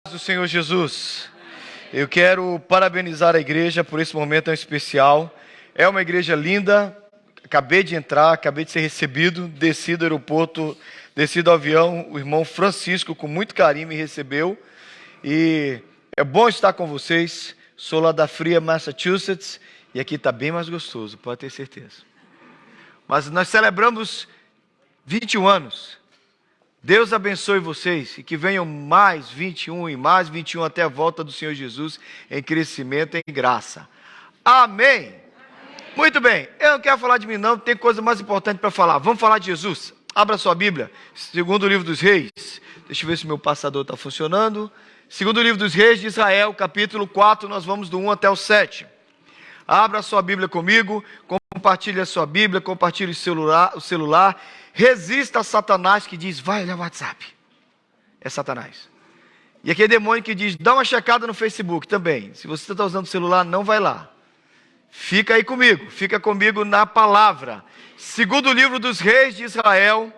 Do Senhor Jesus, eu quero parabenizar a igreja por esse momento tão especial. É uma igreja linda. Acabei de entrar, acabei de ser recebido, desci do aeroporto, desci do avião. O irmão Francisco, com muito carinho, me recebeu. E é bom estar com vocês. Sou lá da fria Massachusetts e aqui está bem mais gostoso, pode ter certeza. Mas nós celebramos 21 anos. Deus abençoe vocês e que venham mais 21 e mais 21 até a volta do Senhor Jesus em crescimento, em graça. Amém. Muito bem, eu não quero falar de mim não, tem coisa mais importante para falar. Vamos falar de Jesus. Abra sua Bíblia, segundo o livro dos Reis. Deixa eu ver se meu passador está funcionando. Segundo o livro dos Reis de Israel, capítulo 4, nós vamos do 1 até o 7. Abra a sua Bíblia comigo, compartilhe a sua Bíblia, compartilhe o celular. Resista a Satanás que diz, vai olhar o WhatsApp. É Satanás. E aquele demônio que diz, dá uma checada no Facebook também. Se você está usando o celular, não vai lá. Fica aí comigo, fica comigo na palavra. Segundo o livro dos Reis de Israel,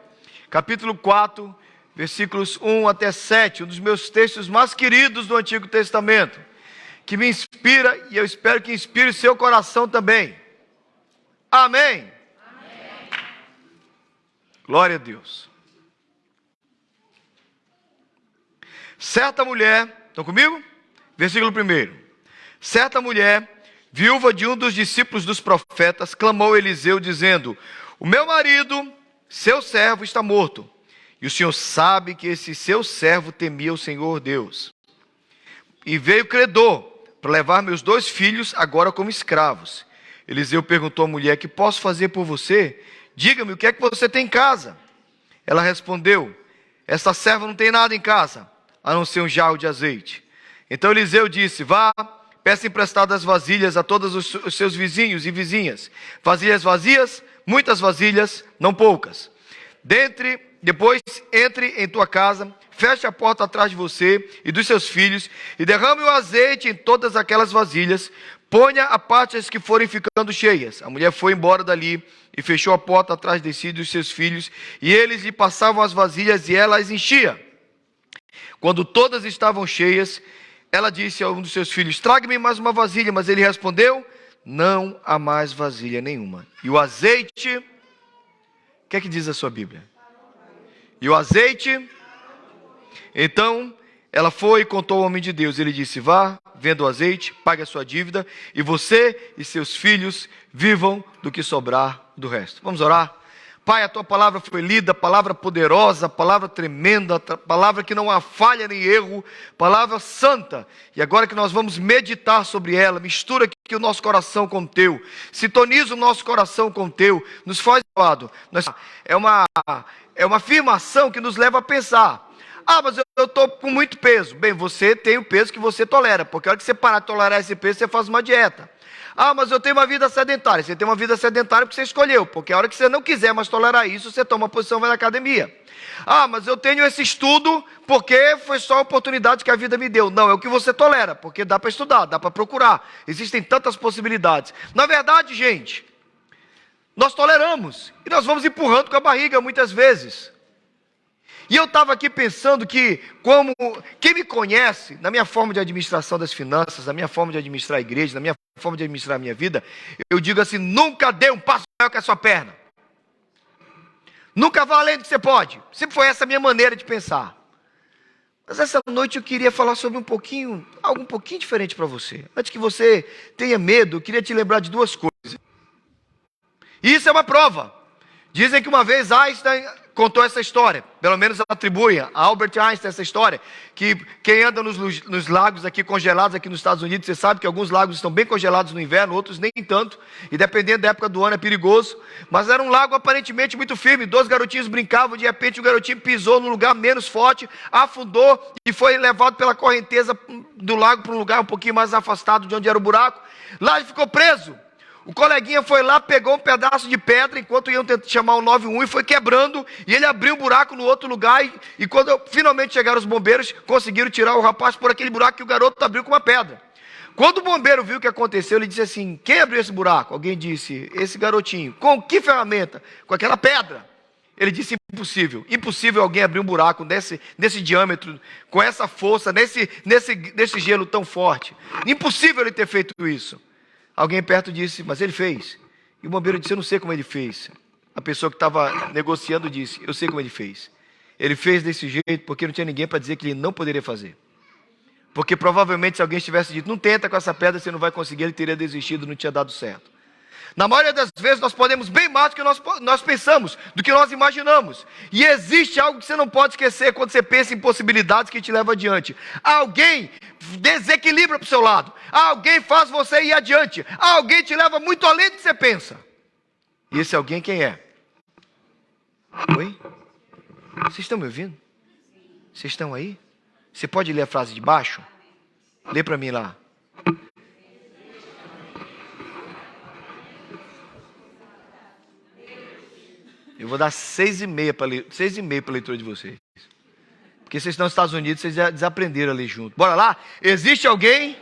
capítulo 4, versículos 1 até 7. Um dos meus textos mais queridos do Antigo Testamento. Que me inspira e eu espero que inspire o seu coração também. Amém. Glória a Deus. Certa mulher, estão comigo? Versículo 1. Certa mulher, viúva de um dos discípulos dos profetas, clamou a Eliseu dizendo, o meu marido, seu servo, está morto. E o Senhor sabe que esse seu servo temia o Senhor Deus. E veio credor para levar meus 2 filhos agora como escravos. Eliseu perguntou à mulher, que posso fazer por você? Diga-me, o que é que você tem em casa? Ela respondeu, esta serva não tem nada em casa, a não ser um jarro de azeite. Então Eliseu disse, vá, peça emprestadas vasilhas a todos os seus vizinhos e vizinhas. Vasilhas vazias, muitas vasilhas, não poucas. Depois entre em tua casa, feche a porta atrás de você e dos seus filhos, e derrame o azeite em todas aquelas vasilhas, ponha a parte as que forem ficando cheias. A mulher foi embora dali e fechou a porta atrás de si e dos seus filhos, e eles lhe passavam as vasilhas e ela as enchia. Quando todas estavam cheias, ela disse a um dos seus filhos, traga-me mais uma vasilha, mas ele respondeu, não há mais vasilha nenhuma. E o azeite, o que é que diz a sua Bíblia? E o azeite, então ela foi e contou ao homem de Deus, ele disse, vá, venda o azeite, pague a sua dívida, e você e seus filhos vivam do que sobrar do resto. Vamos orar? Pai, a tua palavra foi lida, palavra poderosa, palavra tremenda, palavra que não há falha nem erro, palavra santa. E agora que nós vamos meditar sobre ela, mistura aqui o nosso coração com o teu, sintoniza o nosso coração com o teu, nos faz lado. É uma afirmação que nos leva a pensar. Ah, mas eu estou com muito peso. Bem, você tem o peso que você tolera, porque a hora que você parar de tolerar esse peso, você faz uma dieta. Ah, mas eu tenho uma vida sedentária. Você tem uma vida sedentária porque você escolheu, porque a hora que você não quiser mais tolerar isso, você toma uma posição e vai na academia. Ah, mas eu tenho esse estudo porque foi só a oportunidade que a vida me deu. Não, é o que você tolera, porque dá para estudar, dá para procurar. Existem tantas possibilidades. Na verdade, gente, nós toleramos e nós vamos empurrando com a barriga muitas vezes. E eu estava aqui pensando que, como quem me conhece, na minha forma de administração das finanças, na minha forma de administrar a igreja, na minha forma de administrar a minha vida, eu digo assim, nunca dê um passo maior que a sua perna. Nunca vá além do que você pode. Sempre foi essa a minha maneira de pensar. Mas essa noite eu queria falar sobre algo um pouquinho diferente para você. Antes que você tenha medo, eu queria te lembrar de 2 coisas. E isso é uma prova. Dizem que uma vez Einstein contou essa história, pelo menos atribui a Albert Einstein essa história, que quem anda nos lagos aqui congelados aqui nos Estados Unidos, você sabe que alguns lagos estão bem congelados no inverno, outros nem tanto, e dependendo da época do ano é perigoso, mas era um lago aparentemente muito firme, 2 garotinhos brincavam, de repente o garotinho pisou num lugar menos forte, afundou e foi levado pela correnteza do lago para um lugar um pouquinho mais afastado de onde era o buraco, lá ele ficou preso. O coleguinha foi lá, pegou um pedaço de pedra, enquanto iam tentar chamar o 91 e foi quebrando, e ele abriu um buraco no outro lugar, e quando finalmente chegaram os bombeiros, conseguiram tirar o rapaz por aquele buraco que o garoto abriu com uma pedra. Quando o bombeiro viu o que aconteceu, ele disse assim, quem abriu esse buraco? Alguém disse, esse garotinho. Com que ferramenta? Com aquela pedra. Ele disse impossível. Impossível alguém abrir um buraco nesse diâmetro, com essa força, nesse gelo tão forte. Impossível ele ter feito isso. Alguém perto disse, mas ele fez. E o bombeiro disse, eu não sei como ele fez. A pessoa que estava negociando disse, eu sei como ele fez. Ele fez desse jeito porque não tinha ninguém para dizer que ele não poderia fazer. Porque provavelmente se alguém tivesse dito, não tenta com essa pedra, você não vai conseguir, ele teria desistido, não tinha dado certo. Na maioria das vezes nós podemos bem mais do que nós pensamos, do que nós imaginamos. E existe algo que você não pode esquecer quando você pensa em possibilidades que te levam adiante. Alguém desequilibra para o seu lado. Alguém faz você ir adiante. Alguém te leva muito além do que você pensa. E esse alguém quem é? Oi? Vocês estão me ouvindo? Vocês estão aí? Você pode ler a frase de baixo? Lê para mim lá. Eu vou dar 6,5 para a leitura de vocês. Porque vocês estão nos Estados Unidos, vocês já desaprenderam a ler junto. Bora lá? Existe alguém?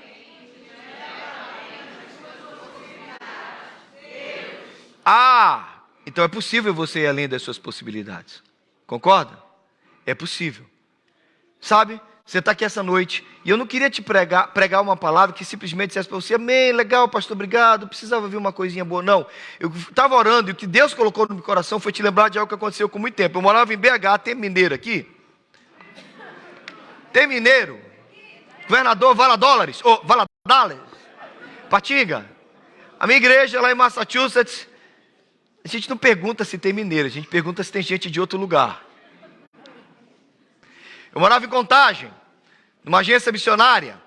Então é possível você ir além das suas possibilidades. Concorda? É possível. Sabe? Você está aqui essa noite e eu não queria te pregar uma palavra que simplesmente dissesse para você, amém, legal, pastor, obrigado, precisava ouvir uma coisinha boa. Não, eu estava orando e o que Deus colocou no meu coração foi te lembrar de algo que aconteceu com muito tempo. Eu morava em BH, tem mineiro aqui? Tem mineiro? Governador Valadares, Patinga. A minha igreja lá em Massachusetts, a gente não pergunta se tem mineiro, a gente pergunta se tem gente de outro lugar. Eu morava em Contagem, numa agência missionária,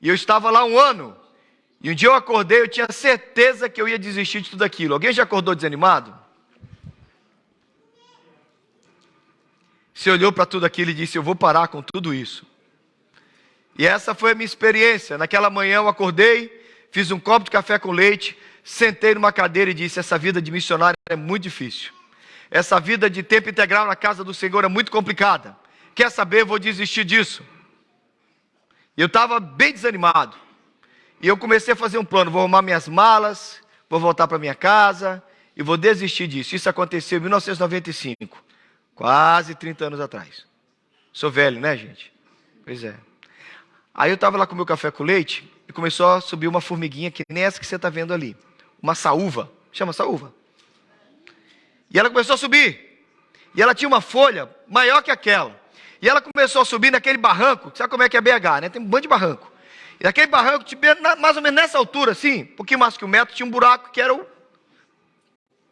e eu estava lá 1 ano, e um dia eu acordei, eu tinha certeza que eu ia desistir de tudo aquilo. Alguém já acordou desanimado? Você olhou para tudo aquilo e disse, eu vou parar com tudo isso. E essa foi a minha experiência. Naquela manhã eu acordei, fiz um copo de café com leite, sentei numa cadeira e disse, essa vida de missionário é muito difícil. Essa vida de tempo integral na casa do Senhor é muito complicada. Quer saber, vou desistir disso. E eu estava bem desanimado. E eu comecei a fazer um plano, vou arrumar minhas malas, vou voltar para minha casa e vou desistir disso. Isso aconteceu em 1995, quase 30 anos atrás. Sou velho, né, gente? Pois é. Aí eu estava lá com o meu café com leite e começou a subir uma formiguinha, que nem essa que você está vendo ali. Uma saúva, chama saúva. E ela começou a subir. E ela tinha uma folha maior que aquela. E ela começou a subir naquele barranco, sabe como é que é BH, né? Tem um bando de barranco. E naquele barranco, mais ou menos nessa altura, assim, um pouquinho mais que 1 metro, tinha um buraco que era o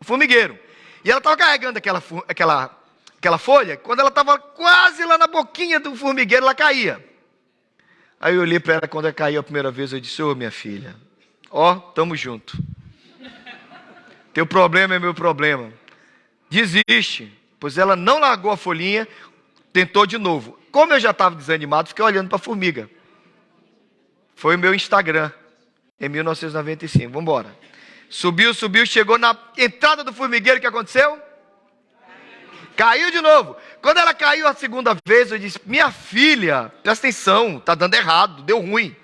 formigueiro. E ela estava carregando aquela folha, quando ela estava quase lá na boquinha do formigueiro, ela caía. Aí eu olhei para ela, quando ela caiu a primeira vez, eu disse, ô minha filha, tamo junto. Teu problema é meu problema. Desiste. Pois ela não largou a folhinha, tentou de novo. Como eu já estava desanimado, fiquei olhando para a formiga. Foi o meu Instagram, em 1995. Vamos embora. Subiu, chegou na entrada do formigueiro, o que aconteceu? Caiu de novo. Quando ela caiu a segunda vez, eu disse, minha filha, presta atenção, está dando errado, deu ruim.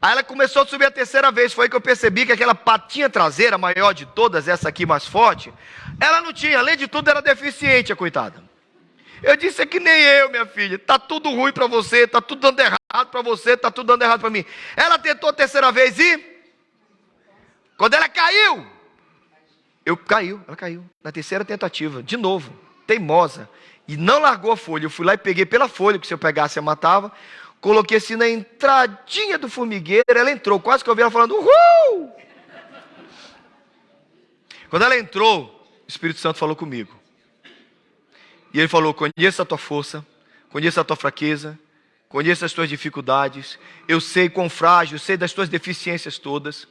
Aí ela começou a subir a terceira vez, foi aí que eu percebi que aquela patinha traseira, maior de todas, essa aqui mais forte, ela não tinha, além de tudo era deficiente, a coitada. Eu disse, é que nem eu, minha filha, está tudo ruim para você, está tudo dando errado para você, está tudo dando errado para mim. Ela tentou a terceira vez e, quando ela caiu, ela caiu, na terceira tentativa, de novo, teimosa, e não largou a folha. Eu fui lá e peguei pela folha, que se eu pegasse eu matava, coloquei assim na entradinha do formigueiro, ela entrou, quase que eu vi ela falando, uhul! Quando ela entrou, o Espírito Santo falou comigo. E ele falou, conheço a tua força, conheço a tua fraqueza, conheço as tuas dificuldades, eu sei quão frágil, sei das tuas deficiências todas.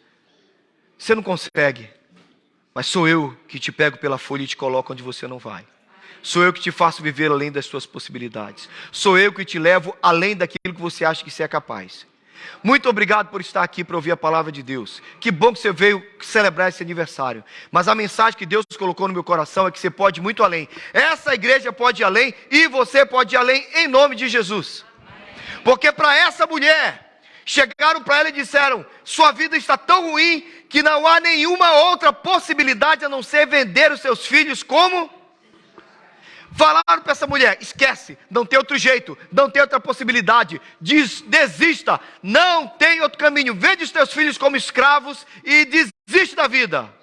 Você não consegue, mas sou eu que te pego pela folha e te coloco onde você não vai. Sou eu que te faço viver além das suas possibilidades. Sou eu que te levo além daquilo que você acha que você é capaz. Muito obrigado por estar aqui para ouvir a palavra de Deus. Que bom que você veio celebrar esse aniversário. Mas a mensagem que Deus colocou no meu coração é que você pode ir muito além. Essa igreja pode ir além e você pode ir além em nome de Jesus. Porque para essa mulher, chegaram para ela e disseram, sua vida está tão ruim que não há nenhuma outra possibilidade a não ser vender os seus filhos como Falaram para essa mulher: esquece, não tem outro jeito, não tem outra possibilidade, desista, não tem outro caminho, vende os teus filhos como escravos e desiste da vida.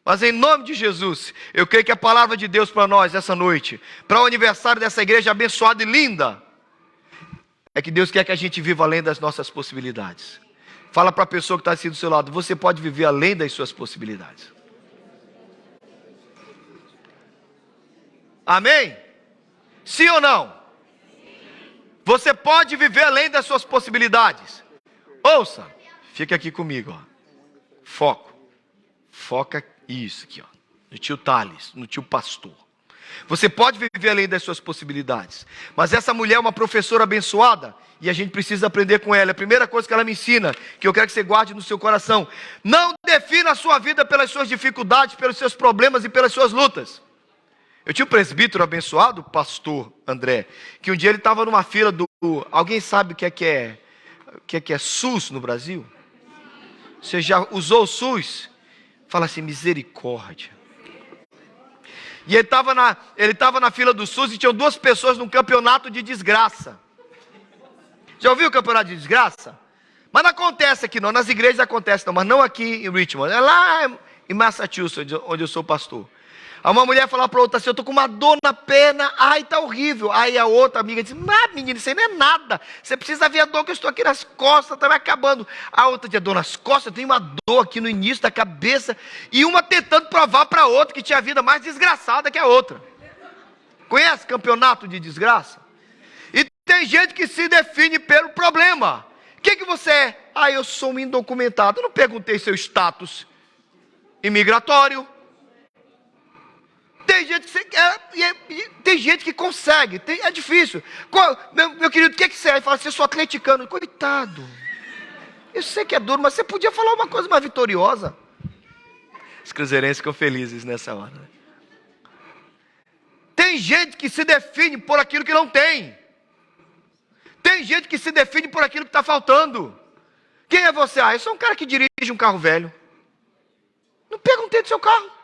Mas em nome de Jesus, eu creio que a palavra de Deus para nós essa noite, para o aniversário dessa igreja abençoada e linda, é que Deus quer que a gente viva além das nossas possibilidades. Fala para a pessoa que está assim do seu lado: você pode viver além das suas possibilidades. Amém? Sim ou não? Você pode viver além das suas possibilidades. Ouça, fica aqui comigo, ó. Foco. Foca isso aqui, ó. No tio Thales, no tio pastor. Você pode viver além das suas possibilidades. Mas essa mulher é uma professora abençoada e a gente precisa aprender com ela. A primeira coisa que ela me ensina, que eu quero que você guarde no seu coração: não defina a sua vida pelas suas dificuldades, pelos seus problemas e pelas suas lutas. Eu tinha um presbítero abençoado, o pastor André, que um dia ele estava numa fila do... Alguém sabe o que é SUS no Brasil? Você já usou o SUS? Fala assim: misericórdia. E ele estava na fila do SUS e tinham duas pessoas num campeonato de desgraça. Já ouviu o campeonato de desgraça? Mas não acontece aqui não, nas igrejas acontece não, mas não aqui em Richmond. É lá em Massachusetts, onde eu sou pastor. Aí uma mulher fala para outra assim: eu estou com uma dor na perna, ai, está horrível. Aí a outra amiga diz: mas menina, isso aí não é nada, você precisa ver a dor que eu estou aqui nas costas, está me acabando. A outra tinha dor nas costas, eu tenho uma dor aqui no início da cabeça. E uma tentando provar para a outra que tinha a vida mais desgraçada que a outra. Conhece campeonato de desgraça? E tem gente que se define pelo problema. O que você é? Ah, eu sou um indocumentado. Eu não perguntei seu status imigratório. Tem gente que consegue, é difícil. Meu querido, o que você é? Ele fala assim: eu sou atleticano. Coitado, eu sei que é duro, mas você podia falar uma coisa mais vitoriosa. Os cruzeirenses ficam felizes nessa hora, né? Tem gente que se define por aquilo que não tem. Tem gente que se define por aquilo que está faltando. Quem é você? Ah, eu sou um cara que dirige um carro velho. Não perguntei do seu carro.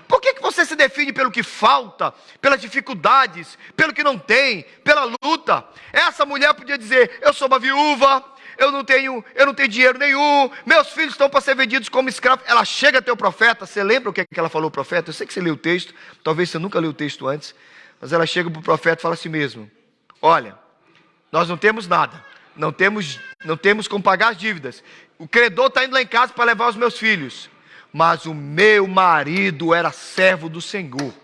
Por que você se define pelo que falta, pelas dificuldades, pelo que não tem, pela luta? Essa mulher podia dizer: eu sou uma viúva, eu não tenho dinheiro nenhum, meus filhos estão para ser vendidos como escravos. Ela chega até o profeta. Você lembra o que ela falou ao profeta? Eu sei que você leu o texto, talvez você nunca leu o texto antes, mas ela chega para o profeta e fala assim mesmo: olha, nós não temos nada, não temos como pagar as dívidas, o credor está indo lá em casa para levar os meus filhos. Mas o meu marido era servo do Senhor.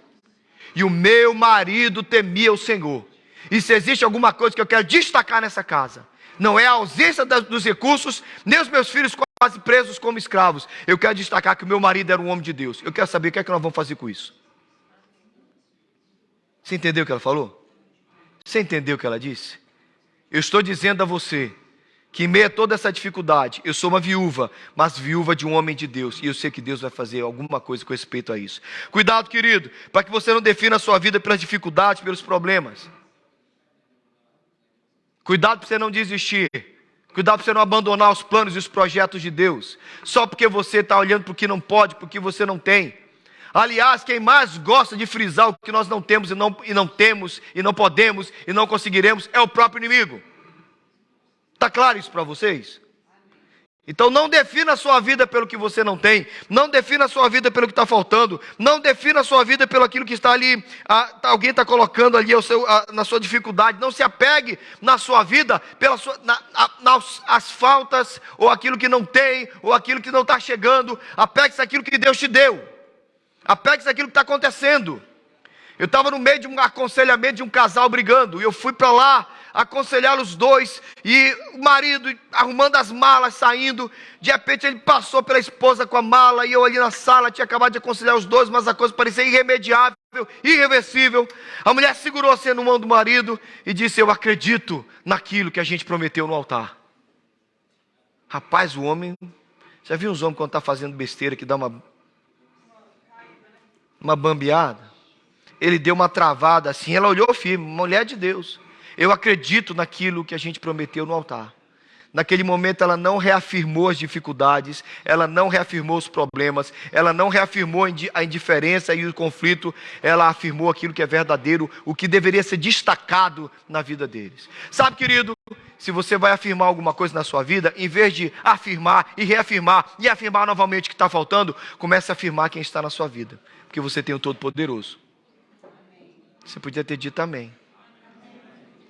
E o meu marido temia o Senhor. E se existe alguma coisa que eu quero destacar nessa casa, não é a ausência dos recursos, nem os meus filhos quase presos como escravos. Eu quero destacar que o meu marido era um homem de Deus. Eu quero saber o que é que nós vamos fazer com isso. Você entendeu o que ela falou? Você entendeu o que ela disse? Eu estou dizendo a você que em meio a toda essa dificuldade, eu sou uma viúva, mas viúva de um homem de Deus, e eu sei que Deus vai fazer alguma coisa com respeito a isso. Cuidado, querido, para que você não defina a sua vida pelas dificuldades, pelos problemas. Cuidado para você não desistir. Cuidado para você não abandonar os planos e os projetos de Deus, só porque você está olhando para o que não pode, para o que você não tem. Aliás, quem mais gosta de frisar o que nós não temos e não temos, e não podemos, e não conseguiremos, é o próprio inimigo. Está claro isso para vocês? Então não defina a sua vida pelo que você não tem. Não defina a sua vida pelo que está faltando. Não defina a sua vida pelo aquilo que está ali. Alguém está colocando ali na sua dificuldade. Não se apegue na sua vida pelas as faltas, ou aquilo que não tem, ou aquilo que não está chegando. Apegue-se àquilo que Deus te deu. Apegue-se àquilo que está acontecendo. Eu estava no meio de um aconselhamento de um casal brigando, e eu fui para lá aconselhar os dois, e o marido arrumando as malas, saindo. De repente ele passou pela esposa com a mala, e eu ali na sala tinha acabado de aconselhar os dois, mas a coisa parecia irremediável, irreversível. A mulher segurou assim no mão do marido e disse: eu acredito naquilo que a gente prometeu no altar. Rapaz, o homem, já viu uns homens quando está fazendo besteira que dá uma bambeada? Ele deu uma travada assim, ela olhou firme: mulher de Deus, eu acredito naquilo que a gente prometeu no altar. Naquele momento ela não reafirmou as dificuldades, ela não reafirmou os problemas, ela não reafirmou a indiferença e o conflito, ela afirmou aquilo que é verdadeiro, o que deveria ser destacado na vida deles. Sabe, querido, se você vai afirmar alguma coisa na sua vida, em vez de afirmar e reafirmar e afirmar novamente o que está faltando, comece a afirmar quem está na sua vida, porque você tem o Todo-Poderoso. Você podia ter dito amém.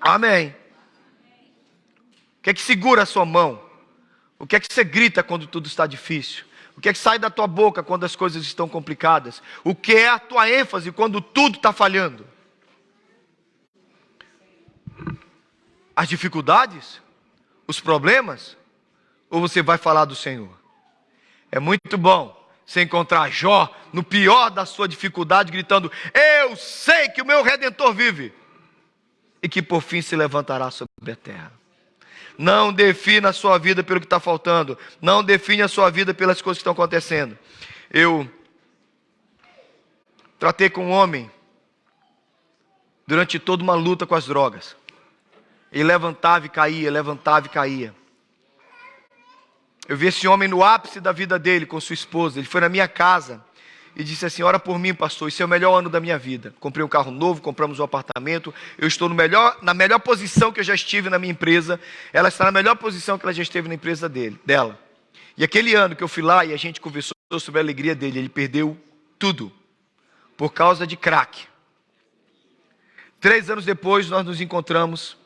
Amém. O que é que segura a sua mão? O que é que você grita quando tudo está difícil? O que é que sai da tua boca quando as coisas estão complicadas? O que é a tua ênfase quando tudo está falhando? As dificuldades? Os problemas? Ou você vai falar do Senhor? É muito bom você encontrar Jó no pior da sua dificuldade, gritando: eu sei que o meu Redentor vive, e que por fim se levantará sobre a terra. Não defina a sua vida pelo que está faltando. Não define a sua vida pelas coisas que estão acontecendo. Eu tratei com um homem durante toda uma luta com as drogas. Ele levantava e caía, levantava e caía. Eu vi esse homem no ápice da vida dele com sua esposa. Ele foi na minha casa e disse assim: ora por mim, pastor, esse é o melhor ano da minha vida. Comprei um carro novo, compramos um apartamento. Eu estou na melhor posição que eu já estive na minha empresa. Ela está na melhor posição que ela já esteve na empresa dela. E aquele ano que eu fui lá e a gente conversou sobre a alegria dele, ele perdeu tudo por causa de crack. 3 anos depois nós nos encontramos.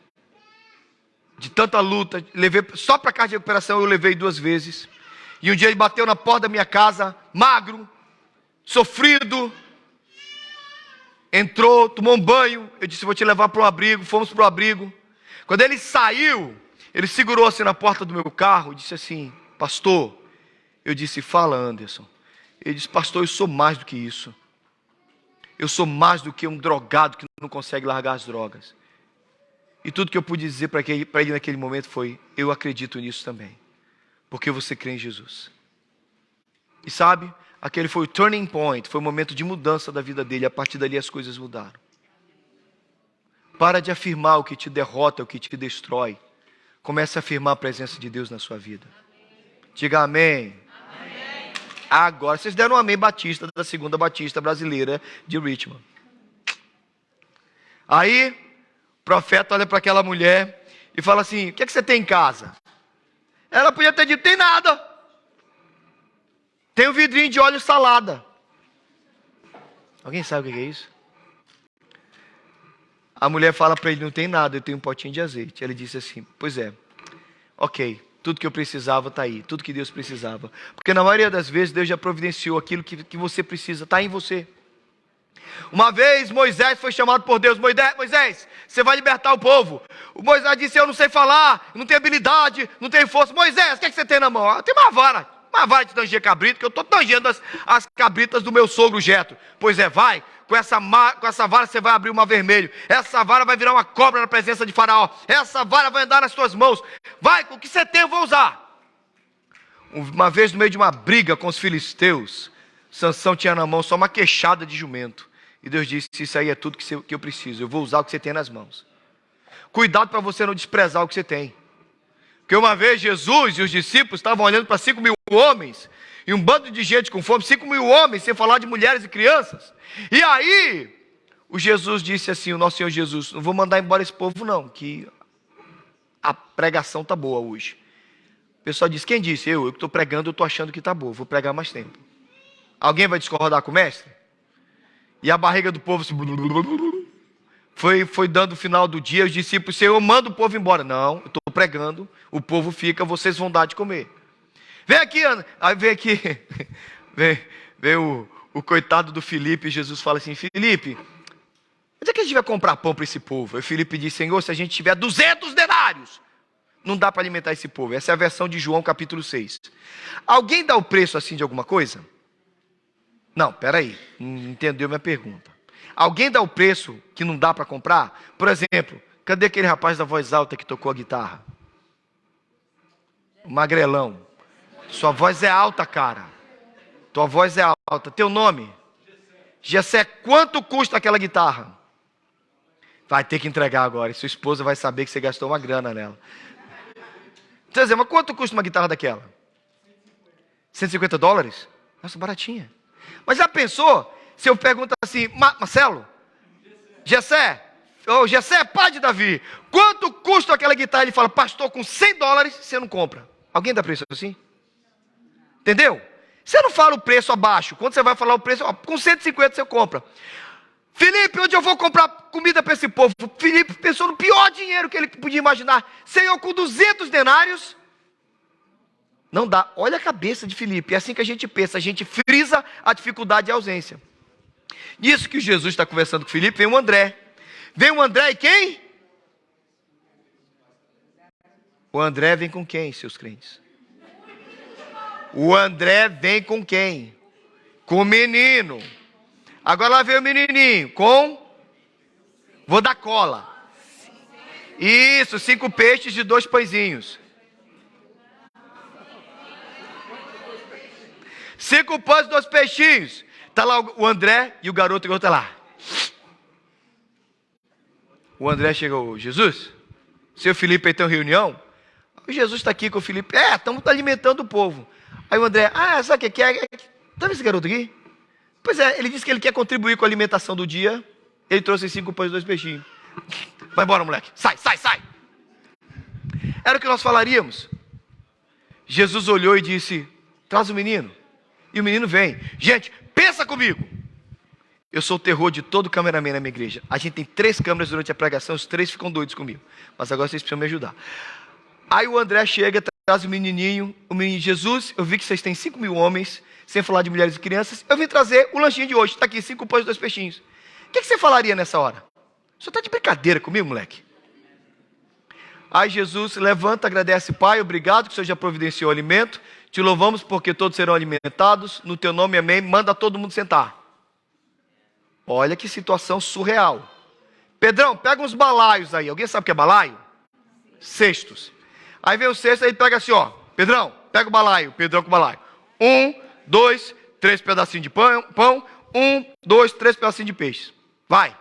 De tanta luta, só para a casa de recuperação eu levei 2 vezes. E um dia ele bateu na porta da minha casa, magro, sofrido, entrou, tomou um banho. Eu disse: vou te levar para o abrigo. Fomos para o abrigo. Quando ele saiu, ele segurou assim na porta do meu carro e disse assim: pastor. Eu disse: fala, Anderson. Ele disse: pastor, eu sou mais do que isso. Eu sou mais do que um drogado que não consegue largar as drogas. E tudo que eu pude dizer para ele naquele momento foi: eu acredito nisso também, porque você crê em Jesus. E sabe, aquele foi o turning point, foi o momento de mudança da vida dele. A partir dali as coisas mudaram. Para de afirmar o que te derrota, o que te destrói. Comece a afirmar a presença de Deus na sua vida. Diga amém. Amém. Agora, vocês deram um amém batista da 2ª Batista Brasileira de Richmond. Aí, o profeta olha para aquela mulher e fala assim: o que é que você tem em casa? Ela podia ter dito: tem nada. Tem um vidrinho de óleo salada. Alguém sabe o que é isso? A mulher fala para ele: não tem nada, eu tenho um potinho de azeite. Ele disse assim: pois é, ok, tudo que eu precisava está aí, tudo que Deus precisava. Porque na maioria das vezes Deus já providenciou aquilo que você precisa, está em você. Uma vez Moisés foi chamado por Deus: Moisés, você vai libertar o povo. O Moisés disse: eu não sei falar, não tenho habilidade, não tenho força. Moisés, o que é que você tem na mão? Eu tenho uma vara de tanger cabrito, que eu estou tangendo as cabritas do meu sogro Jetro. Pois é, vai, com essa vara você vai abrir o mar vermelho. Essa vara vai virar uma cobra na presença de Faraó. Essa vara vai andar nas tuas mãos. Vai, com o que você tem eu vou usar. Uma vez no meio de uma briga com os filisteus, Sansão tinha na mão só uma queixada de jumento. E Deus disse: isso aí é tudo que eu preciso, eu vou usar o que você tem nas mãos. Cuidado para você não desprezar o que você tem. Porque uma vez Jesus e os discípulos estavam olhando para 5.000 homens, e um bando de gente com fome, 5.000 homens, sem falar de mulheres e crianças. E aí, o Jesus disse assim, o nosso Senhor Jesus: não vou mandar embora esse povo não, que a pregação está boa hoje. O pessoal disse: quem disse? Eu que estou pregando, eu estou achando que está boa, vou pregar mais tempo. Alguém vai discordar com o mestre? E a barriga do povo foi dando o final do dia. Os discípulos: Senhor, manda o povo embora. Não, eu estou pregando, o povo fica, vocês vão dar de comer. Vem aqui, Ana. Aí vem aqui, vem o coitado do Filipe. E Jesus fala assim: Filipe, onde é que a gente vai comprar pão para esse povo? Aí Filipe diz: Senhor, se a gente tiver 200 denários, não dá para alimentar esse povo. Essa é a versão de João capítulo 6. Alguém dá o preço assim de alguma coisa? Não, peraí, não entendeu minha pergunta. Alguém dá o preço que não dá para comprar? Por exemplo, cadê aquele rapaz da voz alta que tocou a guitarra? O magrelão. Sua voz é alta, cara. Tua voz é alta. Teu nome? Gessé, quanto custa aquela guitarra? Vai ter que entregar agora. E sua esposa vai saber que você gastou uma grana nela. Quer dizer, mas quanto custa uma guitarra daquela? $150? Nossa, baratinha. Mas já pensou, se eu pergunto assim, Marcelo, Gessé, Gessé, pai de Davi, quanto custa aquela guitarra? Ele fala, pastor, com $100 você não compra. Alguém dá preço assim? Entendeu? Você não fala o preço abaixo. Quando você vai falar o preço, com 150 você compra. Felipe, onde eu vou comprar comida para esse povo? Felipe pensou no pior dinheiro que ele podia imaginar. Senhor, com 200 denários. Não dá. Olha a cabeça de Felipe. É assim que a gente pensa. A gente frisa a dificuldade e a ausência. Nisso que Jesus está conversando com Felipe, vem o André. Vem o André e quem? O André vem com quem, seus crentes? O André vem com quem? Com o menino. Agora lá vem o menininho. Vou dar cola. Isso, 5 peixes e 2 pãezinhos. 5 pães e 2 peixinhos. Está lá o André e o garoto está lá. O André chegou, Jesus, seu Felipe aí tem uma reunião? O Jesus está aqui com o Felipe. Estamos alimentando o povo. Aí o André, sabe o que é? Tá vendo esse garoto aqui? Pois é, ele disse que ele quer contribuir com a alimentação do dia. Ele trouxe 5 pães e 2 peixinhos. Vai embora, moleque. Sai. Era o que nós falaríamos. Jesus olhou e disse, traz o menino. E o menino vem. Gente, pensa comigo. Eu sou o terror de todo cameraman na minha igreja. A gente tem 3 câmeras durante a pregação, os 3 ficam doidos comigo. Mas agora vocês precisam me ajudar. Aí o André chega, traz o menino, Jesus, eu vi que vocês têm 5.000 homens, sem falar de mulheres e crianças. Eu vim trazer o lanchinho de hoje. Está aqui, 5 pães e 2 peixinhos. O que você falaria nessa hora? O senhor está de brincadeira comigo, moleque? Aí Jesus levanta, agradece, Pai, obrigado que o Senhor já providenciou o alimento. Te louvamos porque todos serão alimentados. No teu nome, amém. Manda todo mundo sentar. Olha que situação surreal. Pedrão, pega uns balaios aí. Alguém sabe o que é balaio? Cestos. Aí vem o cesto, aí ele pega assim, ó. Pedrão, pega o balaio. Pedrão com o balaio. 1, 2, 3 pedacinhos de pão. 1, 2, 3 pedacinhos de peixe. Vai.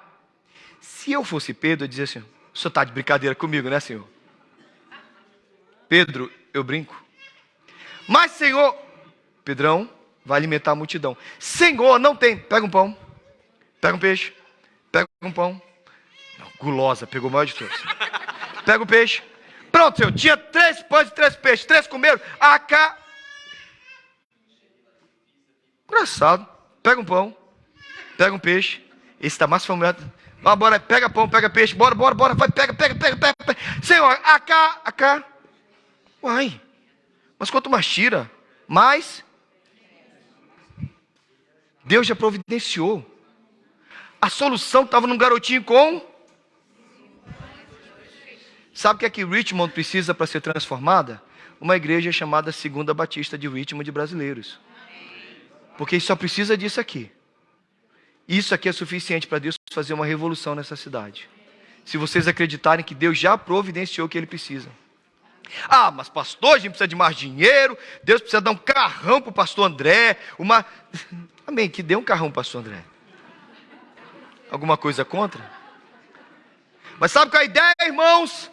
Se eu fosse Pedro, eu dizia assim, o senhor está de brincadeira comigo, né, Senhor? Pedro, eu brinco. Mas, Senhor, Pedrão vai alimentar a multidão. Senhor, não tem. Pega um pão. Pega um peixe. Pega um pão. Não, gulosa, pegou o maior de todos. Pega o peixe. Pronto, Senhor. Tinha 3 pães e 3 peixes. 3 comeram. Engraçado. Pega um pão. Pega um peixe. Esse está mais familiar. Bora, pega pão, pega peixe. Bora. Vai, pega. Senhor, acá. Uai. Mas quanto mais tira, mais Deus já providenciou. A solução estava num garotinho com... Sabe o que é que Richmond precisa para ser transformada? Uma igreja chamada Segunda Batista de Richmond de brasileiros. Porque só precisa disso aqui. Isso aqui é suficiente para Deus fazer uma revolução nessa cidade. Se vocês acreditarem que Deus já providenciou o que Ele precisa. Mas pastor, a gente precisa de mais dinheiro. Deus precisa dar um carrão para o pastor André. Amém, que dê um carrão para o pastor André. Alguma coisa contra? Mas sabe qual é a ideia, irmãos?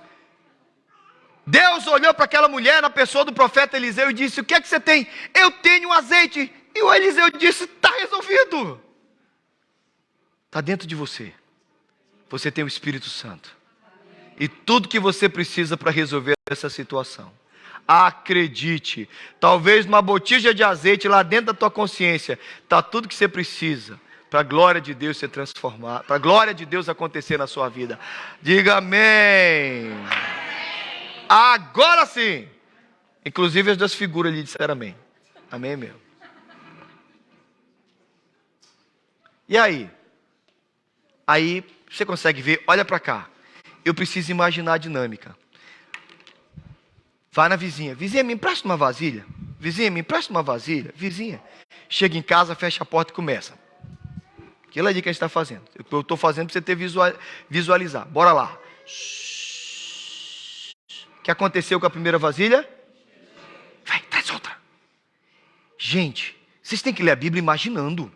Deus olhou para aquela mulher na pessoa do profeta Eliseu e disse, o que é que você tem? Eu tenho azeite. E o Eliseu disse, está resolvido. Está dentro de você. Você tem o Espírito Santo. E tudo que você precisa para resolver essa situação. Acredite. Talvez uma botija de azeite lá dentro da tua consciência. Está tudo que você precisa. Para a glória de Deus ser transformada. Para a glória de Deus acontecer na sua vida. Diga amém. Agora sim. Inclusive as 2 figuras ali disseram amém. Amém mesmo. E aí? Aí você consegue ver, olha para cá. Eu preciso imaginar a dinâmica. Vai na vizinha. Vizinha, me empresta uma vasilha. Vizinha, me empresta uma vasilha. Vizinha. Chega em casa, fecha a porta e começa. Aquilo ali que a gente está fazendo. Eu estou fazendo para você ter visualizar. Bora lá. O que aconteceu com a primeira vasilha? Vai, traz outra. Gente, vocês têm que ler a Bíblia imaginando.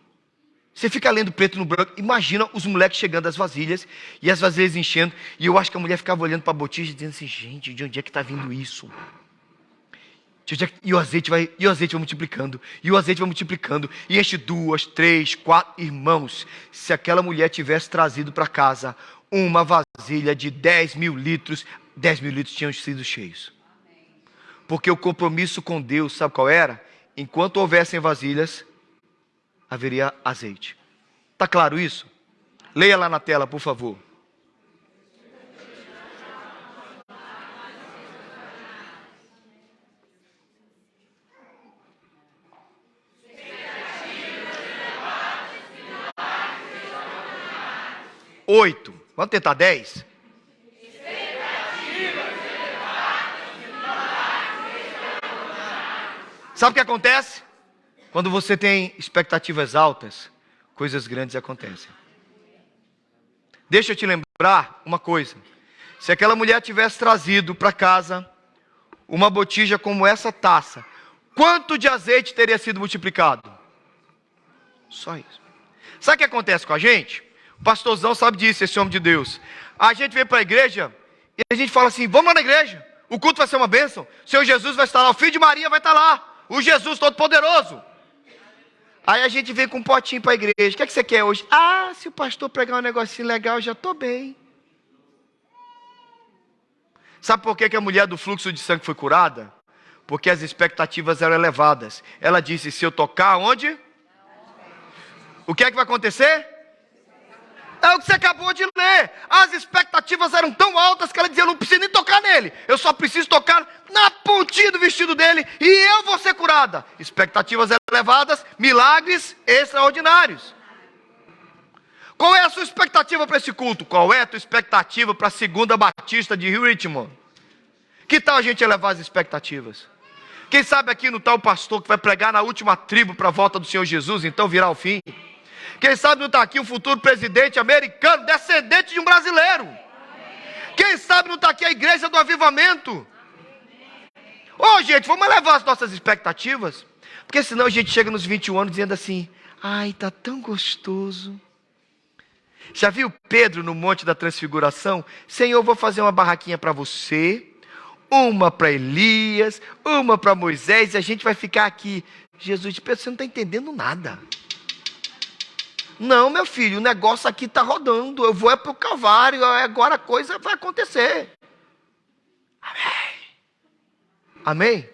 Você fica lendo preto no branco, imagina os moleques chegando às vasilhas, e as vasilhas enchendo, e eu acho que a mulher ficava olhando para a botija, dizendo assim, gente, de onde é que está vindo isso? E o azeite vai multiplicando, e o azeite vai multiplicando, e enche 2, 3, 4 irmãos. Se aquela mulher tivesse trazido para casa uma vasilha de 10 mil litros, 10 mil litros tinham sido cheios. Porque o compromisso com Deus, sabe qual era? Enquanto houvessem vasilhas, haveria azeite. Está claro isso? Leia lá na tela, por favor. Oito. Vamos tentar 10? Sabe o que acontece? Quando você tem expectativas altas, coisas grandes acontecem. Deixa eu te lembrar uma coisa. Se aquela mulher tivesse trazido para casa uma botija como essa taça, quanto de azeite teria sido multiplicado? Só isso. Sabe o que acontece com a gente? O pastorzão sabe disso, esse homem de Deus. A gente vem para a igreja e a gente fala assim, vamos lá na igreja, o culto vai ser uma bênção, o Senhor Jesus vai estar lá, o Filho de Maria vai estar lá, o Jesus Todo-Poderoso. Aí a gente vem com um potinho para a igreja, o que é que você quer hoje? Ah, se o pastor pregar um negocinho legal, eu já estou bem. Sabe por que a mulher do fluxo de sangue foi curada? Porque as expectativas eram elevadas. Ela disse, se eu tocar onde? O que é que vai acontecer? É o que você acabou de ler. As expectativas eram tão altas que ela dizia, eu não preciso nem tocar nele. Eu só preciso tocar na pontinha do vestido dele e eu vou ser curada. Expectativas elevadas, milagres extraordinários. Qual é a sua expectativa para esse culto? Qual é a tua expectativa para a Segunda Batista de Richmond? Que tal a gente elevar as expectativas? Quem sabe aqui não está o pastor que vai pregar na última tribo para a volta do Senhor Jesus, então virá o fim. Quem sabe não está aqui o futuro presidente americano, descendente de um brasileiro. Quem sabe não está aqui a igreja do avivamento. Ô gente, vamos elevar as nossas expectativas. Porque senão a gente chega nos 21 anos dizendo assim, ai, está tão gostoso. Já viu Pedro no Monte da Transfiguração? Senhor, vou fazer uma barraquinha para você, uma para Elias, uma para Moisés, e a gente vai ficar aqui. Jesus disse, Pedro, você não está entendendo nada. Não, meu filho, o negócio aqui está rodando, eu vou para o Calvário, agora a coisa vai acontecer. Amém. Amém?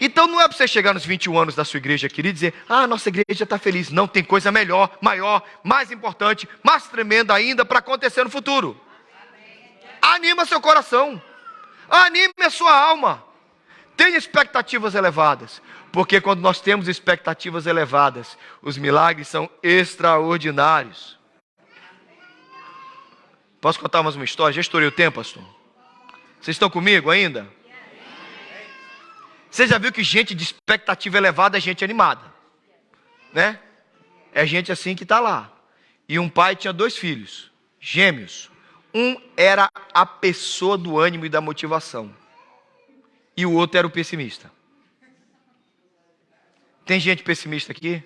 Então não é para você chegar nos 21 anos da sua igreja, querido, e dizer, nossa igreja está feliz. Não, tem coisa melhor, maior, mais importante, mais tremenda ainda para acontecer no futuro. Anima seu coração, anime a sua alma, tenha expectativas elevadas, porque quando nós temos expectativas elevadas, os milagres são extraordinários. Posso contar mais uma história? Já estourei o tempo, pastor? Vocês estão comigo ainda? Você já viu que gente de expectativa elevada é gente animada, né? É gente assim que está lá. E um pai tinha 2 filhos, gêmeos. Um era a pessoa do ânimo e da motivação. E o outro era o pessimista. Tem gente pessimista aqui?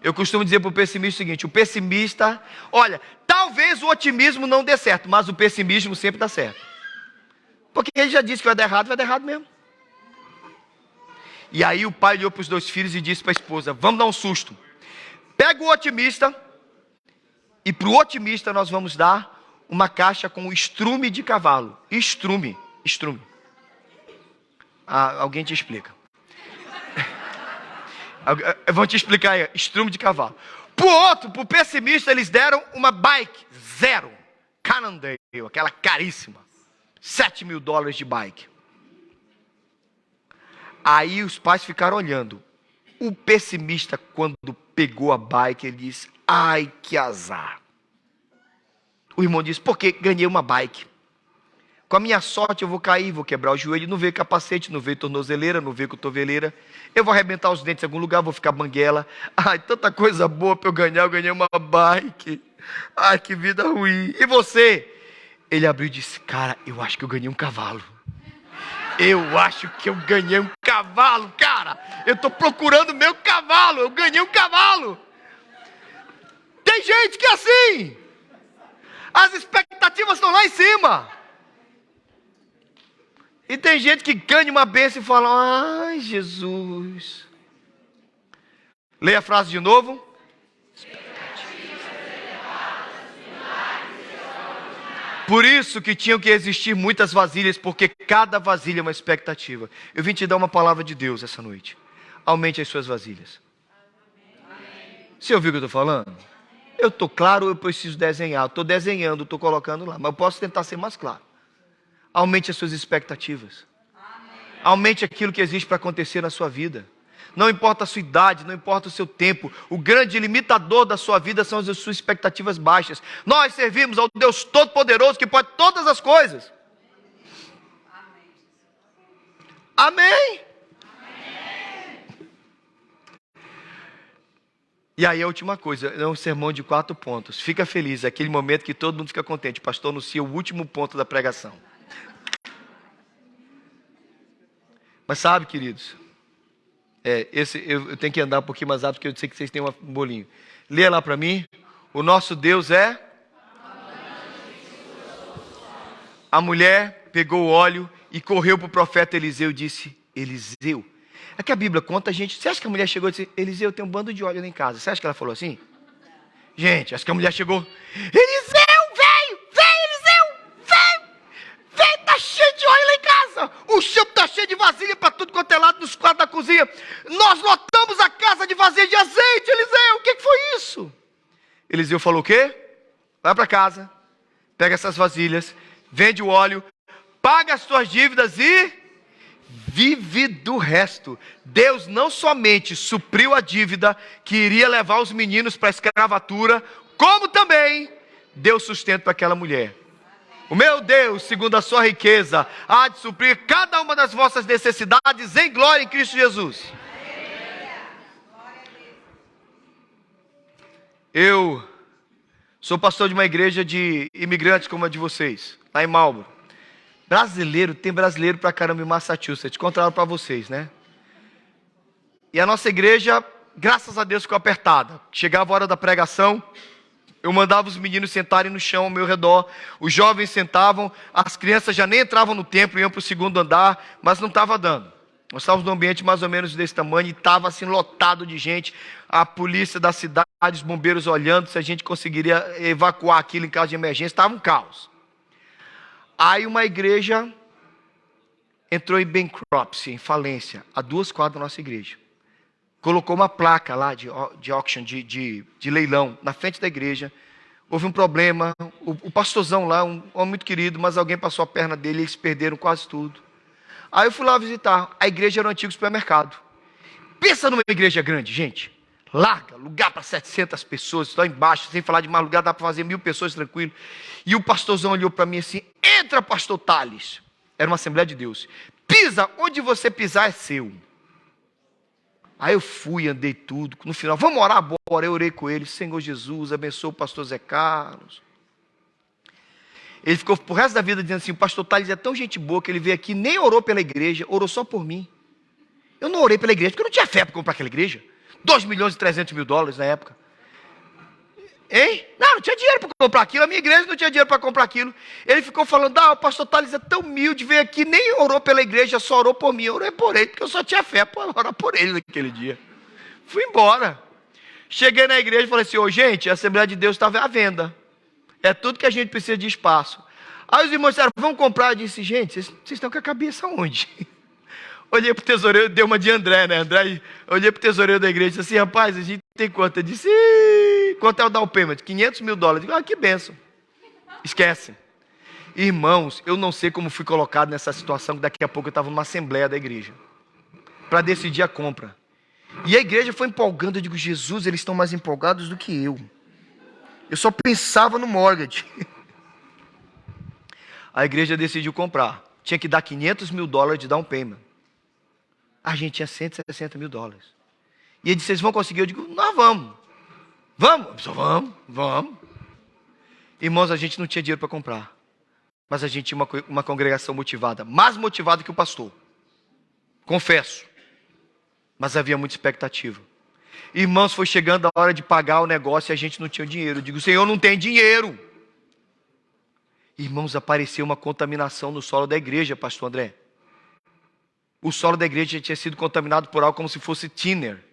Eu costumo dizer para o pessimista o seguinte, o pessimista, olha, talvez o otimismo não dê certo, mas o pessimismo sempre dá certo. Porque ele já disse que vai dar errado mesmo. E aí o pai olhou para os 2 filhos e disse para a esposa, vamos dar um susto. Pega o otimista e para o otimista nós vamos dar uma caixa com estrume de cavalo. Estrume. Alguém te explica. Vão te explicar aí, estrume de cavalo. Para o outro, para o pessimista, eles deram uma bike, 0. Cannondale, aquela caríssima. $7.000 de bike. Aí os pais ficaram olhando. O pessimista, quando pegou a bike, ele disse, ai, que azar. O irmão disse, porque ganhei uma bike. Com a minha sorte eu vou cair, vou quebrar o joelho, não veio capacete, não veio tornozeleira, não veio cotoveleira. Eu vou arrebentar os dentes em algum lugar, vou ficar banguela. Ai, tanta coisa boa para eu ganhei uma bike. Ai, que vida ruim. E você? Ele abriu e disse, cara, eu acho que eu ganhei um cavalo. Eu acho que eu ganhei um cavalo, cara. Eu estou procurando meu cavalo. Eu ganhei um cavalo. Tem gente que é assim. As expectativas estão lá em cima. E tem gente que ganha uma bênção e fala, ai, Jesus. Leia a frase de novo. Por isso que tinham que existir muitas vasilhas, porque cada vasilha é uma expectativa. Eu vim te dar uma palavra de Deus essa noite. Aumente as suas vasilhas. Você ouviu o que eu estou falando? Eu estou claro, eu preciso desenhar. Estou desenhando, estou colocando lá. Mas eu posso tentar ser mais claro. Aumente as suas expectativas. Aumente aquilo que existe para acontecer na sua vida. Não importa a sua idade, não importa o seu tempo. O grande limitador da sua vida são as suas expectativas baixas. Nós servimos ao Deus Todo-Poderoso que pode todas as coisas. Amém. E aí a última coisa, é um sermão de 4 pontos. Fica feliz, é aquele momento que todo mundo fica contente. O pastor anuncia o último ponto da pregação. Mas sabe, queridos, eu tenho que andar um pouquinho mais rápido, porque eu sei que vocês têm um bolinho. Leia lá para mim. O nosso Deus é... A mulher pegou o óleo e correu para o profeta Eliseu e disse, Eliseu... É que a Bíblia conta, gente. Você acha que a mulher chegou e disse, Eliseu, tem um bando de óleo lá em casa. Você acha que ela falou assim? Gente, acho que a mulher chegou, Eliseu, vem, Eliseu, vem, tá cheio de óleo lá em casa. O chão tá cheio de vasilha para tudo quanto é lado nos quadros da cozinha. Nós lotamos a casa de vasilha de azeite, Eliseu. O que foi isso? Eliseu falou o quê? Vai para casa, pega essas vasilhas, vende o óleo, paga as suas dívidas e... vive do resto. Deus não somente supriu a dívida que iria levar os meninos para a escravatura, como também deu sustento para aquela mulher. O meu Deus, segundo a sua riqueza, há de suprir cada uma das vossas necessidades em glória em Cristo Jesus. Eu sou pastor de uma igreja de imigrantes como a de vocês, lá em Marlboro. Tem brasileiro pra caramba em Massachusetts. Contaram para vocês, né? E a nossa igreja, graças a Deus, ficou apertada. Chegava a hora da pregação, eu mandava os meninos sentarem no chão ao meu redor. Os jovens sentavam, as crianças já nem entravam no templo, iam para o 2º andar, mas não estava dando. Nós estávamos num ambiente mais ou menos desse tamanho e estava assim lotado de gente. A polícia da cidade, os bombeiros olhando se a gente conseguiria evacuar aquilo em caso de emergência. Estava um caos. Aí uma igreja entrou em bankruptcy, em falência, a 2 quadras da nossa igreja. Colocou uma placa lá de auction, de leilão, na frente da igreja. Houve um problema, o pastorzão lá, um homem muito querido, mas alguém passou a perna dele e eles perderam quase tudo. Aí eu fui lá visitar, a igreja era um antigo supermercado. Pensa numa igreja grande, gente. Larga, lugar para 700 pessoas, lá embaixo, sem falar de mais lugar, dá para fazer 1000 pessoas tranquilo. E o pastorzão olhou para mim assim, entra, pastor Thales. Era uma Assembleia de Deus. Pisa, onde você pisar é seu. Aí eu fui, andei tudo. No final, vamos orar, bora. Eu orei com ele, Senhor Jesus, abençoa o pastor Zé Carlos. Ele ficou pro resto da vida dizendo assim, o pastor Thales é tão gente boa que ele veio aqui, nem orou pela igreja, orou só por mim. Eu não orei pela igreja, porque eu não tinha fé para comprar aquela igreja. 2.300.000 dólares na época. Hein? Não tinha dinheiro para comprar aquilo. A minha igreja não tinha dinheiro para comprar aquilo. Ele ficou falando, o pastor Thales é tão humilde, veio aqui, nem orou pela igreja, só orou por mim. Eu orei por ele, porque eu só tinha fé para orar por ele naquele dia. Fui embora. Cheguei na igreja e falei assim, gente, a Assembleia de Deus estava à venda. É tudo que a gente precisa de espaço. Aí os irmãos disseram, vamos comprar. Eu disse, gente, vocês estão com a cabeça onde? Olhei para o tesoureiro, deu uma de André, né? Olhei para o tesoureiro da igreja e disse assim, rapaz, a gente tem quanto? Ele disse, quanto é o down payment? 500 mil dólares. Eu digo, que bênção. Esquece. Irmãos, eu não sei como fui colocado nessa situação, que daqui a pouco eu estava numa assembleia da igreja, para decidir a compra. E a igreja foi empolgando, eu digo, Jesus, eles estão mais empolgados do que eu. Eu só pensava no mortgage. A igreja decidiu comprar. Tinha que dar 500 mil dólares de down payment. A gente tinha 160 mil dólares. E ele disse, vocês vão conseguir? Eu digo, nós vamos. Vamos? Só vamos. Irmãos, a gente não tinha dinheiro para comprar. Mas a gente tinha uma congregação motivada. Mais motivada que o pastor. Confesso. Mas havia muita expectativa. Irmãos, foi chegando a hora de pagar o negócio e a gente não tinha dinheiro. Eu digo, Senhor, não tem dinheiro. Irmãos, apareceu uma contaminação no solo da igreja, pastor André. o solo da igreja tinha sido contaminado por algo como se fosse thinner.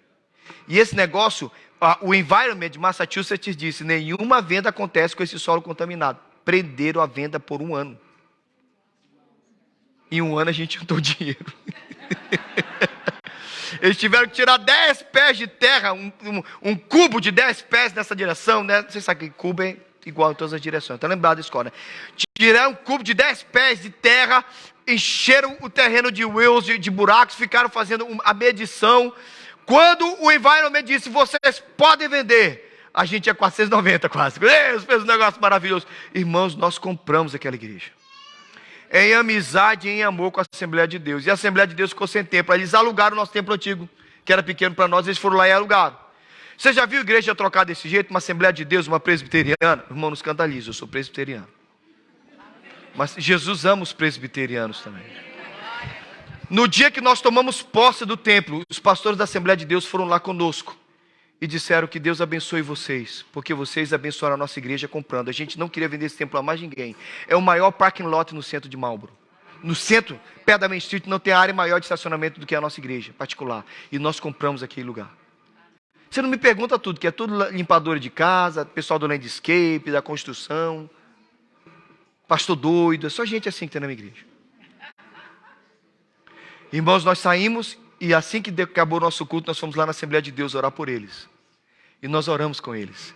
E esse negócio, o Environment de Massachusetts disse, nenhuma venda acontece com esse solo contaminado. Prenderam a venda por 1 ano. Em 1 ano a gente juntou dinheiro. Eles tiveram que tirar 10 pés de terra, um cubo de 10 pés nessa direção, né? Você sabe que cubo é igual em todas as direções, tá lembrado da escola, né? Tiraram um cubo de 10 pés de terra, encheram o terreno de wells, de buracos, ficaram fazendo a medição. Quando o Environment disse, vocês podem vender, a gente tinha 490 quase. Deus fez um negócio maravilhoso. Irmãos, nós compramos aquela igreja. Em amizade e em amor com a Assembleia de Deus. E a Assembleia de Deus ficou sem templo. Eles alugaram o nosso templo antigo, que era pequeno para nós, eles foram lá e alugaram. Você já viu a igreja trocar desse jeito? Uma Assembleia de Deus, uma presbiteriana? Irmão, não escandaliza, eu sou presbiteriano. Mas Jesus ama os presbiterianos também. No dia que nós tomamos posse do templo, os pastores da Assembleia de Deus foram lá conosco. E disseram que Deus abençoe vocês, porque vocês abençoaram a nossa igreja comprando. A gente não queria vender esse templo a mais ninguém. É o maior parking lot no centro de Marlboro. No centro, perto da Main Street, não tem área maior de estacionamento do que a nossa igreja particular. E nós compramos aquele lugar. Você não me pergunta tudo, que é tudo limpador de casa, pessoal do landscape, da construção, pastor doido, é só gente assim que tem na minha igreja. Irmãos, nós saímos e assim que acabou o nosso culto, nós fomos lá na Assembleia de Deus orar por eles. E nós oramos com eles.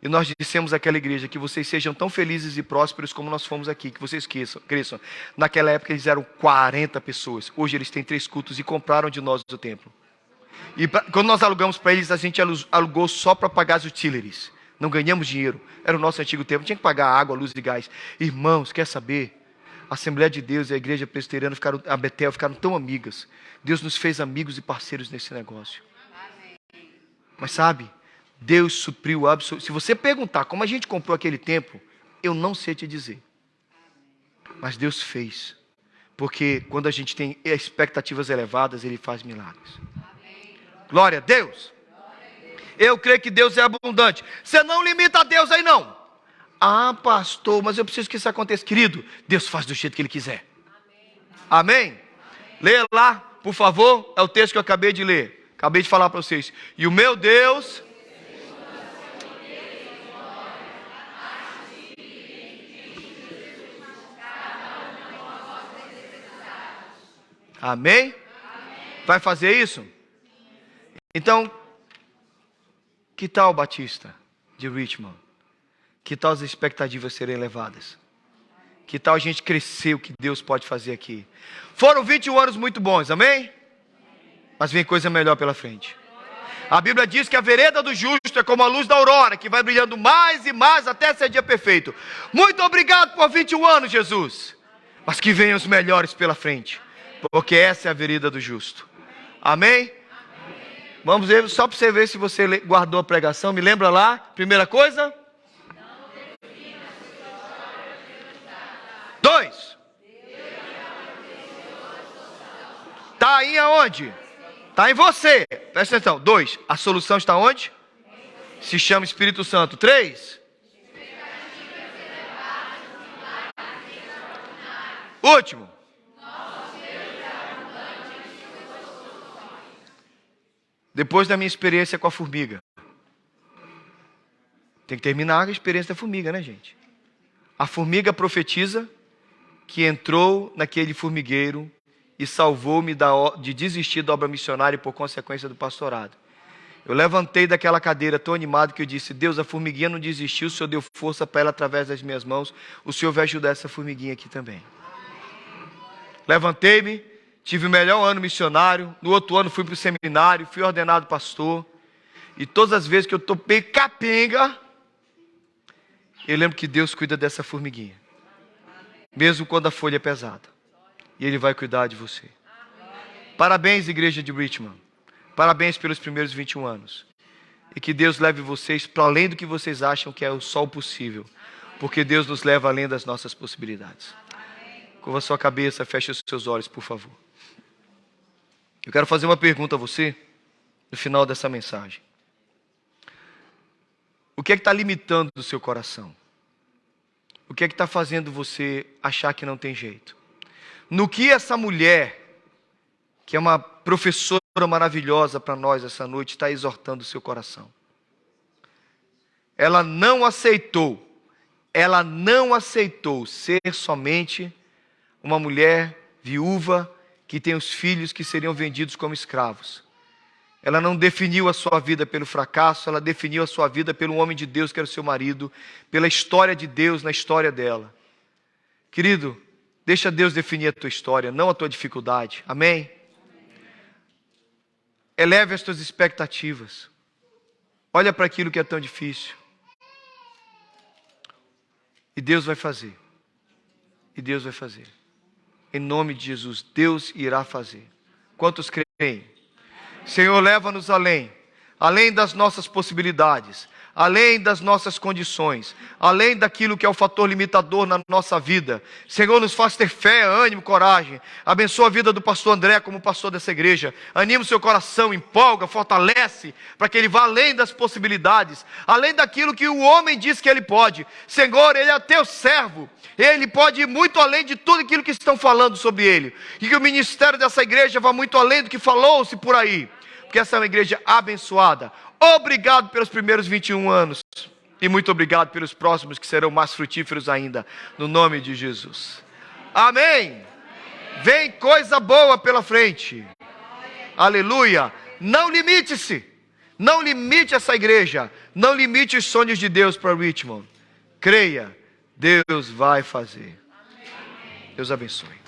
E nós dissemos àquela igreja que vocês sejam tão felizes e prósperos como nós fomos aqui, que vocês cresçam. Naquela época eles eram 40 pessoas. Hoje eles têm 3 cultos e compraram de nós o templo. E quando nós alugamos para eles, a gente alugou só para pagar as utilities. Não ganhamos dinheiro. Era o nosso antigo templo. Tinha que pagar água, luz e gás. Irmãos, quer saber? A Assembleia de Deus e a Igreja Presbiteriana, a Betel, ficaram tão amigas. Deus nos fez amigos e parceiros nesse negócio. Mas sabe, Deus supriu absolutamente. Se você perguntar como a gente comprou aquele templo, eu não sei te dizer. Mas Deus fez. Porque quando a gente tem expectativas elevadas, Ele faz milagres. Glória a Deus. Eu creio que Deus é abundante. Você não limita a Deus aí não. Ah, pastor, mas eu preciso que isso aconteça. Querido, Deus faz do jeito que Ele quiser. Amém? Leia lá, por favor. É o texto que eu acabei de ler. Acabei de falar para vocês. E o meu Deus... Amém? Vai fazer isso? Então, que tal Batista de Richmond? Que tal as expectativas serem elevadas? Que tal a gente crescer o que Deus pode fazer aqui? Foram 21 anos muito bons, amém? Mas vem coisa melhor pela frente. A Bíblia diz que a vereda do justo é como a luz da aurora, que vai brilhando mais e mais até ser dia perfeito. Muito obrigado por 21 anos, Jesus. Mas que venham os melhores pela frente. Porque essa é a vereda do justo. Amém? Vamos ver, só para você ver se você guardou a pregação. Me lembra lá, primeira coisa? 2. Está aí aonde? Está em você. Presta atenção. 2. A solução está onde? Se chama Espírito Santo. 3. Último. Depois da minha experiência com a formiga. Tem que terminar a experiência da formiga, né, gente? A formiga profetiza que entrou naquele formigueiro e salvou-me de desistir da obra missionária e por consequência do pastorado. Eu levantei daquela cadeira tão animado que eu disse, Deus, a formiguinha não desistiu, o Senhor deu força para ela através das minhas mãos, o Senhor vai ajudar essa formiguinha aqui também. Levantei-me, tive o melhor ano missionário, no outro ano fui para o seminário, fui ordenado pastor, e todas as vezes que eu topei capenga, eu lembro que Deus cuida dessa formiguinha, mesmo quando a folha é pesada, e Ele vai cuidar de você. Parabéns, igreja de Richmond, parabéns pelos primeiros 21 anos, e que Deus leve vocês para além do que vocês acham que é o sol possível, porque Deus nos leva além das nossas possibilidades. Curva a sua cabeça, feche os seus olhos, por favor. Eu quero fazer uma pergunta a você, no final dessa mensagem. O que é que está limitando o seu coração? O que é que está fazendo você achar que não tem jeito? No que essa mulher que é uma professora maravilhosa para nós essa noite, está exortando o seu coração. Ela não aceitou ser somente uma mulher viúva que tem os filhos que seriam vendidos como escravos. Ela não definiu a sua vida pelo fracasso, ela definiu a sua vida pelo homem de Deus que era o seu marido, pela história de Deus na história dela. Querido, deixa Deus definir a tua história, não a tua dificuldade. Amém? Eleve as tuas expectativas. Olha para aquilo que é tão difícil. E Deus vai fazer. E Deus vai fazer. Em nome de Jesus, Deus irá fazer. Quantos creem? Senhor, leva-nos além das nossas possibilidades, além das nossas condições, além daquilo que é o fator limitador na nossa vida. Senhor, nos faz ter fé, ânimo, coragem. Abençoa a vida do pastor André como pastor dessa igreja. Anima o seu coração, empolga, fortalece, para que ele vá além das possibilidades, além daquilo que o homem diz que ele pode. Senhor, ele é teu servo. Ele pode ir muito além de tudo aquilo que estão falando sobre ele. E que o ministério dessa igreja vá muito além do que falou-se por aí. Porque essa é uma igreja abençoada. Obrigado pelos primeiros 21 anos. E muito obrigado pelos próximos que serão mais frutíferos ainda. No nome de Jesus. Amém. Vem coisa boa pela frente. Aleluia. Não limite-se. Não limite essa igreja. Não limite os sonhos de Deus para Richmond. Creia. Deus vai fazer. Deus abençoe.